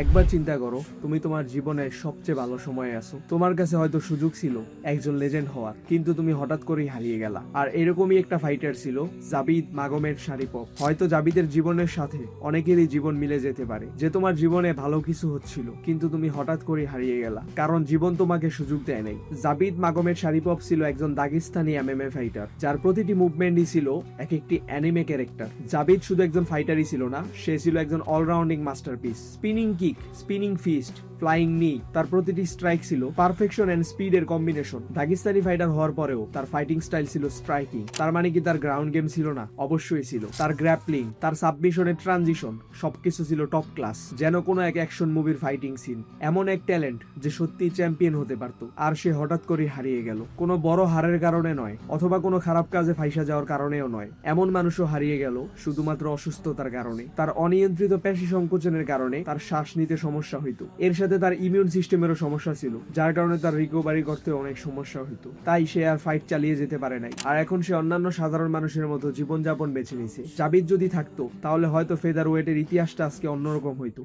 একবার চিন্তা করো, তুমি তোমার জীবনের সবচেয়ে ভালো সময়ে আছো, তোমার কাছে হয়তো সুযোগ ছিল একজন লেজেন্ড হওয়ার, কিন্তু তুমি হঠাৎ করেই হারিয়ে গেলা। আর এরকমই একটা ফাইটার ছিল জাবিদ মাগমেড শারিপভ। হয়তো জাবিদের জীবনের সাথে অনেকেরই জীবন মিলে যেতে পারে, যে তোমার জীবনে ভালো কিছু হচ্ছিল কিন্তু তুমি হঠাৎ করে হারিয়ে গেলা, কারণ জীবন তোমাকে সুযোগ দেয় নাই। জাবিদ মাগমেড শারিপভ ছিল একজন দাগিস্তানি এমএমএ ফাইটার, যার প্রতিটি মুভমেন্টই ছিল এক একটি অ্যানিমে ক্যারেক্টার। জাবিদ শুধু একজন ফাইটারই ছিল না, সে ছিল একজন all rounding masterpiece. Spinning kick, spinning fist, flying knee, তার প্রতিটি স্ট্রাইক ছিল পারফেকশন এন্ড স্পিডের কম্বিনেশন। দাগিস্তানি ফাইটার হওয়ার পরেও তার ফাইটিং স্টাইল ছিল স্ট্রাইকিং। তার মানে কি তার গ্রাউন্ড গেম ছিল না? অবশ্যই ছিল। তার গ্র্যাপলিং, তার সাবমিশনের ট্রানজিশন সবকিছু ছিল টপ ক্লাস, যেন কোনো এক অ্যাকশন মুভির ফাইটিং সিন। এমন এক ট্যালেন্ট যে সত্যি চ্যাম্পিয়ন হতে পারত, আর সে হঠাৎ করে হারিয়ে গেল। কোনো বড় হারের কারণে নয়, অথবা কোনো খারাপ কাজে ফাইসা যাওয়ার কারণেও নয়। এমন মানুষও হারিয়ে গেল শুধুমাত্র অসুস্থতার কারণে। তার অনিয়ন্ত্রিত পেশি সংকোচনের কারণে তার শ্বাস নিতে সমস্যা হইতো। এর সাথে তার ইমিউন সিস্টেমেরও সমস্যা ছিল, যার কারণে তার রিকভারি করতে অনেক সমস্যা হইতো। তাই সে আর ফাইট চালিয়ে যেতে পারে নাই, আর এখন সে অন্যান্য সাধারণ মানুষের মতো জীবনযাপন বেছে নিছে। জাবিদ যদি থাকতো তাহলে হয়তো ফেদার ওয়েটের ইতিহাসটা আজকে অন্যরকম হইতো।